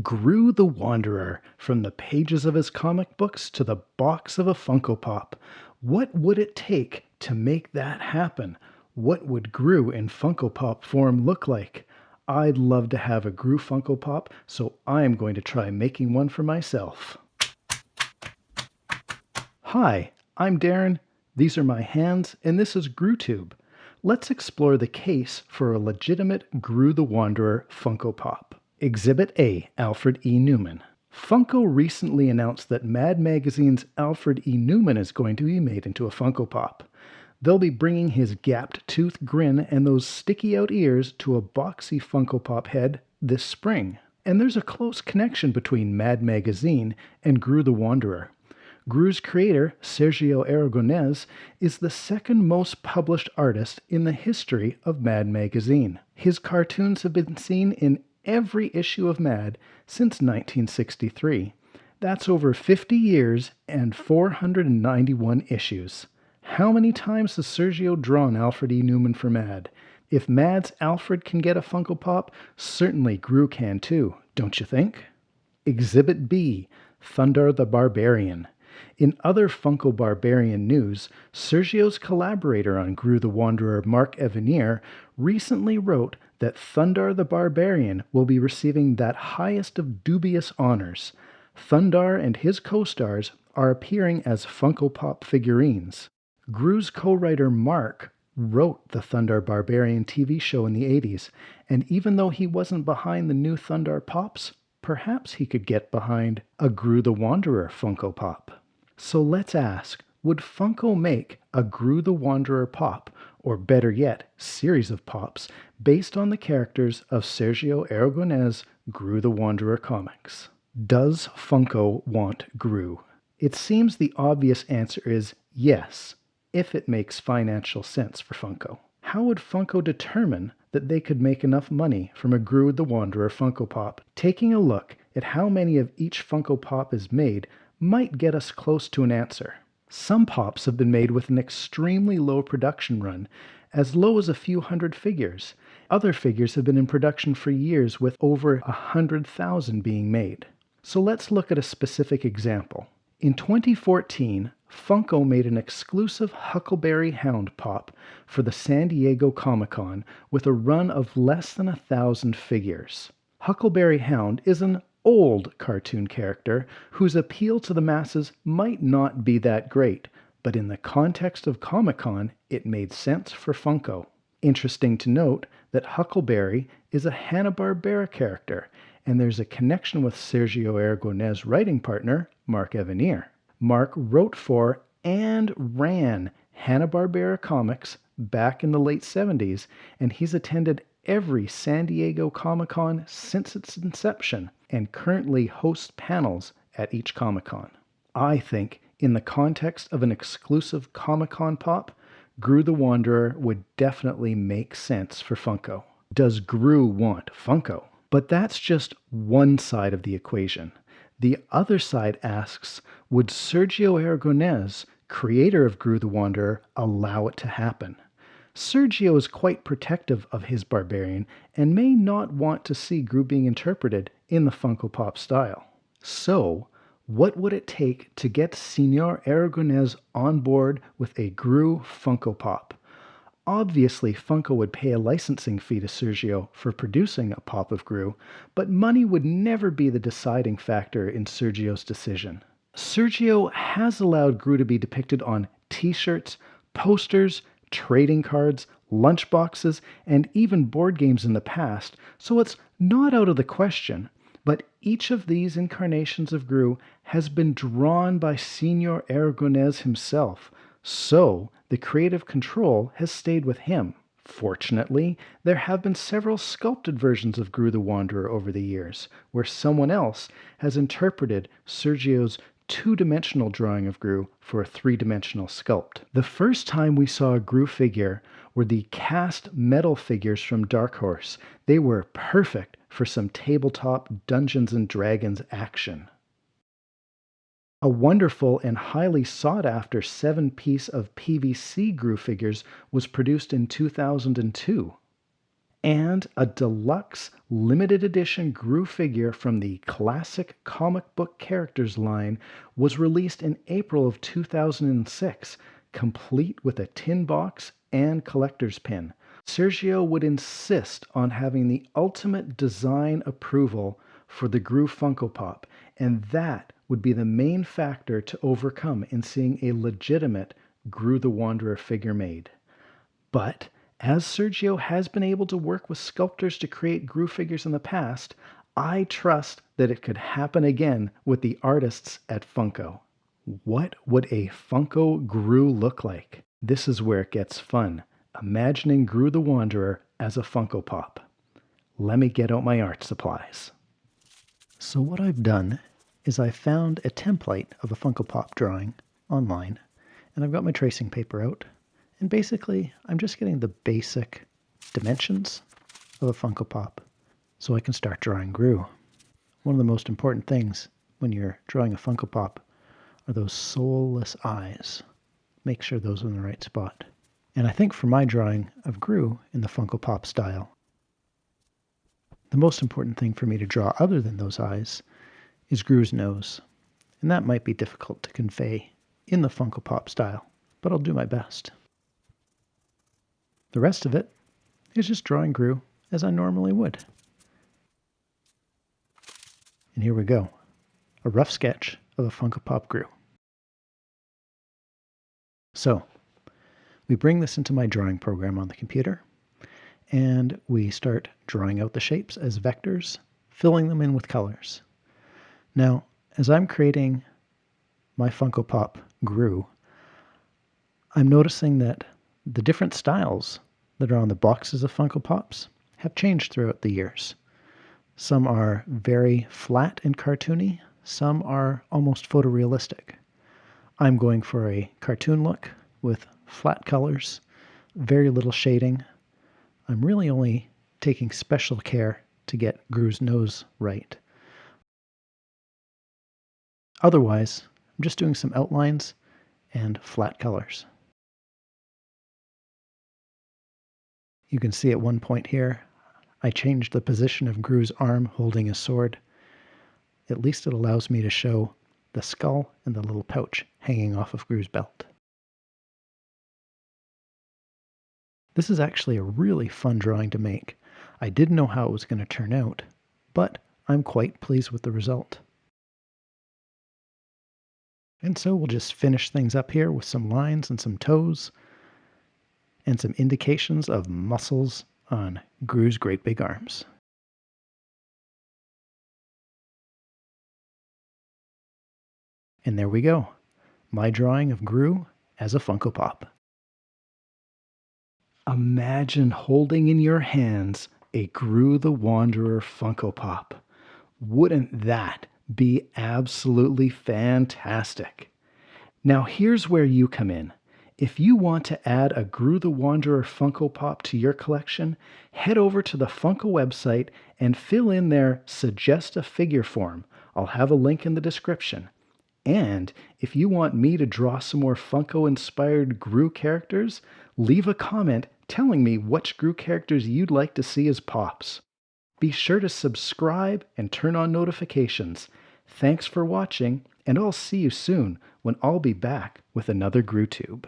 Groo the Wanderer, from the pages of his comic books to the box of a Funko Pop. What would it take to make that happen? What would Groo in Funko Pop form look like? I'd love to have a Groo Funko Pop, so I'm going to try making one for myself. Hi, I'm Darren. These are my hands, and this is GrooTube. Let's explore the case for a legitimate Groo the Wanderer Funko Pop. Exhibit A, Alfred E. Neuman. Funko recently announced that Mad Magazine's Alfred E. Neuman is going to be made into a Funko Pop. They'll be bringing his gapped-toothed grin and those sticky-out ears to a boxy Funko Pop head this spring. And there's a close connection between Mad Magazine and Groo the Wanderer. Groo's creator, Sergio Aragonés, is the second most published artist in the history of Mad Magazine. His cartoons have been seen in every issue of Mad since 1963. That's over 50 years and 491 issues. How many times has Sergio drawn Alfred E. Neuman for Mad? If Mad's Alfred can get a Funko Pop, certainly Groo can too, don't you think? Exhibit B, Thundarr the Barbarian. In other Funko Barbarian news, Sergio's collaborator on Groo the Wanderer, Mark Evanier, recently wrote that Thundarr the Barbarian will be receiving that highest of dubious honors. Thundarr and his co-stars are appearing as Funko Pop figurines. Groo's co-writer Mark wrote the Thundarr Barbarian TV show in the 80s, and even though he wasn't behind the new Thundarr Pops, perhaps he could get behind a Groo the Wanderer Funko Pop. So let's ask, would Funko make a Groo the Wanderer Pop, or better yet, series of pops, based on the characters of Sergio Aragonés' Groo the Wanderer comics? Does Funko want Groo? It seems the obvious answer is yes, if it makes financial sense for Funko. How would Funko determine that they could make enough money from a Groo the Wanderer Funko Pop? Taking a look at how many of each Funko Pop is made might get us close to an answer. Some pops have been made with an extremely low production run, as low as a few hundred figures. Other figures have been in production for years with over 100,000 being made. So let's look at a specific example. In 2014, Funko made an exclusive Huckleberry Hound Pop for the San Diego Comic-Con with a run of less than 1,000 figures. Huckleberry Hound is an old cartoon character whose appeal to the masses might not be that great, but in the context of Comic-Con, it made sense for Funko. Interesting to note that Huckleberry is a Hanna-Barbera character, and there's a connection with Sergio Aragonés' writing partner, Mark Evanier. Mark wrote for and ran Hanna-Barbera comics back in the late 70s, and he's attended every San Diego Comic-Con since its inception, and currently hosts panels at each Comic-Con. I think, in the context of an exclusive Comic-Con pop, Groo the Wanderer would definitely make sense for Funko. Does Groo want Funko? But that's just one side of the equation. The other side asks, would Sergio Aragonés, creator of Groo the Wanderer, allow it to happen? Sergio is quite protective of his Barbarian and may not want to see Groo being interpreted in the Funko Pop style. So, what would it take to get Señor Aragonés on board with a Groo Funko Pop? Obviously, Funko would pay a licensing fee to Sergio for producing a pop of Groo, but money would never be the deciding factor in Sergio's decision. Sergio has allowed Groo to be depicted on t-shirts, posters, trading cards, lunchboxes, and even board games in the past, so it's not out of the question. But each of these incarnations of Groo has been drawn by Señor Aragonés himself, so the creative control has stayed with him. Fortunately, there have been several sculpted versions of Groo the Wanderer over the years, where someone else has interpreted Sergio's two-dimensional drawing of Groo for a three-dimensional sculpt. The first time we saw a Groo figure were the cast metal figures from Dark Horse. They were perfect for some tabletop Dungeons & Dragons action. A wonderful and highly sought-after 7-piece of PVC Groo figures was produced in 2002. And a deluxe limited edition Groo figure from the classic comic book characters line was released in April of 2006, complete with a tin box and collector's pin. Sergio would insist on having the ultimate design approval for the Groo Funko Pop, and that would be the main factor to overcome in seeing a legitimate Groo the Wanderer figure made. But as Sergio has been able to work with sculptors to create Groo figures in the past, I trust that it could happen again with the artists at Funko. What would a Funko Groo look like? This is where it gets fun, imagining Groo the Wanderer as a Funko Pop. Let me get out my art supplies. So what I've done is I found a template of a Funko Pop drawing online, and I've got my tracing paper out. And basically, I'm just getting the basic dimensions of a Funko Pop so I can start drawing Groo. One of the most important things when you're drawing a Funko Pop are those soulless eyes. Make sure those are in the right spot. And I think for my drawing of Groo in the Funko Pop style, the most important thing for me to draw other than those eyes is Groo's nose. And that might be difficult to convey in the Funko Pop style, but I'll do my best. The rest of it is just drawing Groo as I normally would. And here we go, a rough sketch of a Funko Pop Groo. So, we bring this into my drawing program on the computer, and we start drawing out the shapes as vectors, filling them in with colors. Now, as I'm creating my Funko Pop Groo, I'm noticing that the different styles that are on the boxes of Funko Pops have changed throughout the years. Some are very flat and cartoony, some are almost photorealistic. I'm going for a cartoon look with flat colors, very little shading. I'm really only taking special care to get Groo's nose right. Otherwise, I'm just doing some outlines and flat colors. You can see at one point here, I changed the position of Groo's arm holding a sword. At least it allows me to show the skull and the little pouch hanging off of Groo's belt. This is actually a really fun drawing to make. I didn't know how it was going to turn out, but I'm quite pleased with the result. And so we'll just finish things up here with some lines and some toes, and some indications of muscles on Groo's great big arms. And there we go, my drawing of Groo as a Funko Pop. Imagine holding in your hands a Groo the Wanderer Funko Pop. Wouldn't that be absolutely fantastic? Now here's where you come in. If you want to add a Groo the Wanderer Funko Pop to your collection, head over to the Funko website and fill in their Suggest a Figure form. I'll have a link in the description. And if you want me to draw some more Funko-inspired Groo characters, leave a comment telling me which Groo characters you'd like to see as Pops. Be sure to subscribe and turn on notifications. Thanks for watching, and I'll see you soon when I'll be back with another GrooTube.